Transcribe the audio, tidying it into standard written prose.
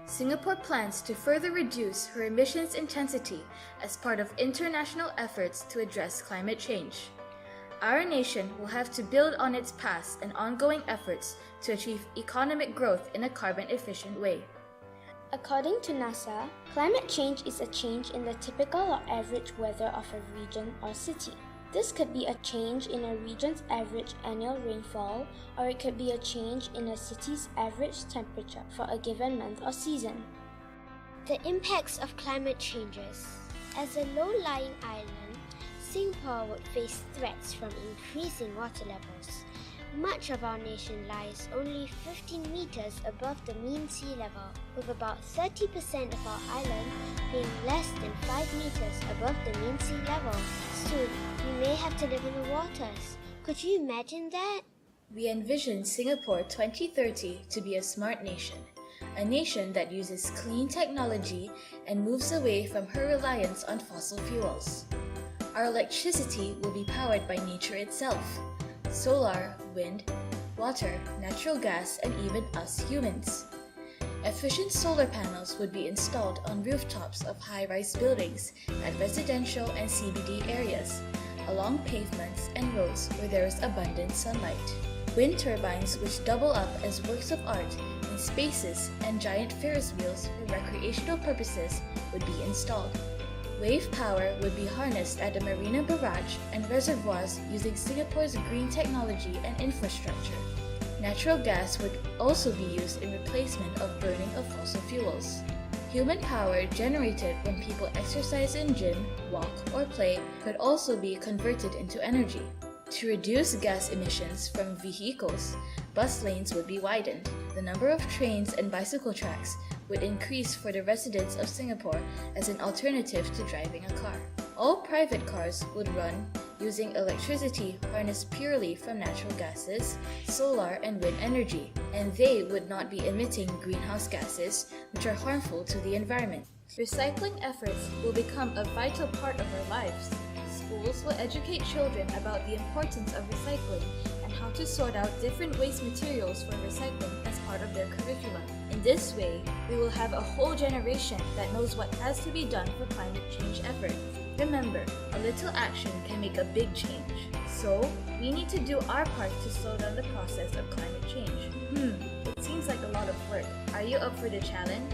Singapore plans to further reduce her emissions intensity as part of international efforts to address climate change. Our nation will have to build on its past and ongoing efforts to achieve economic growth in a carbon-efficient way. According to NASA, climate change is a change in the typical or average weather of a region or city. This could be a change in a region's average annual rainfall, or it could be a change in a city's average temperature for a given month or season. The impacts of climate changes. As a low-lying island, Singapore would face threats from increasing water levels. Much of our nation lies only 15 meters above the mean sea level, with about 30% of our island being less than 5 meters above the mean sea level. Soon, we may have to live in the waters. Could you imagine that? We envision Singapore 2030 to be a smart nation, a nation that uses clean technology and moves away from her reliance on fossil fuels. Our electricity will be powered by nature itself: solar, wind, water, natural gas, and even us humans. Efficient solar panels would be installed on rooftops of high-rise buildings at residential and CBD areas, along pavements and roads where there is abundant sunlight. Wind turbines, which double up as works of art in spaces, and giant Ferris wheels for recreational purposes would be installed. Wave power would be harnessed at a marina barrage and reservoirs using Singapore's green technology and infrastructure. Natural gas would also be used in replacement of burning of fossil fuels. Human power generated when people exercise in gym, walk, or play could also be converted into energy. To reduce gas emissions from vehicles, bus lanes would be widened. The number of trains and bicycle tracks would increase for the residents of Singapore as an alternative to driving a car. All private cars would run using electricity harnessed purely from natural gases, solar, and wind energy, and they would not be emitting greenhouse gases, which are harmful to the environment. Recycling efforts will become a vital part of our lives. Schools will educate children about the importance of recycling and how to sort out different waste materials for recycling as part of their curriculum. In this way, we will have a whole generation that knows what has to be done for climate change efforts. Remember, a little action can make a big change. So, we need to do our part to slow down the process of climate change. It seems like a lot of work. Are you up for the challenge?